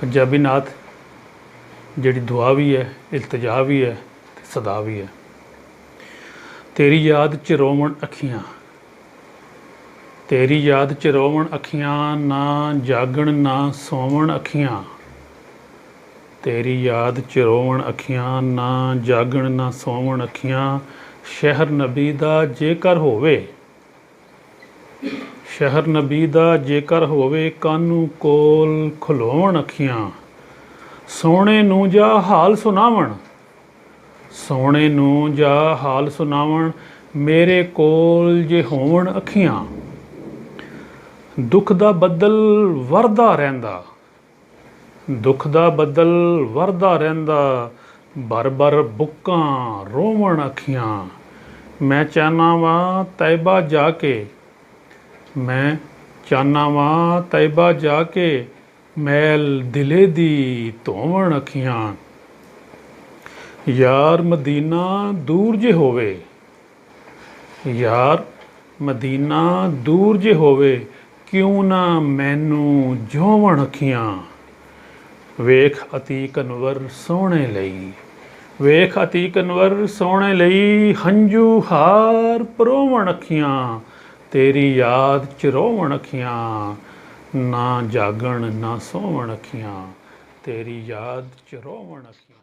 पंजाबी नात जिहड़ी दुआ भी है, इल्तजा भी है ते सदा भी है। तेरी याद च रोवण अखियां, तेरी याद च रोवण अखियां, ना जागण ना सोवण अखियां। तेरी याद च रोवण अखियां, ना जागण ना सोवण अखियां। शहर नबी दा जेकर होवे, शहर नबी दा जेकर होवे, कानू कोल खलोवण अखियां। सोहणे नूं जा हाल सुनावण, सोहणे नूं जा हाल सुनावण, मेरे कोल जे होवण अखियां। दुख दा बदल वरदा रहिंदा, दुख दा बदल वरदा रहिंदा, बर बर बुक्कां रोवण अखियां। मैं चाहना वां तैयबा जाके, मैं चाहना वां तैयबा जाके, मैल दिले दी धोवण अखियां। यार मदीना दूर जे होवे, यार मदीना दूर जे होवे, क्यों ना मैनू जोवण अखियां। वेख अतीक अनवर सोहणे लई, वेख अतीक अनवर सोहणे लई, हंझू हार परोवण अखियां। तेरी याद च रोवण अखियां, ना जागण ना सोवण अखियां। तेरी याद च रोवण अखियां।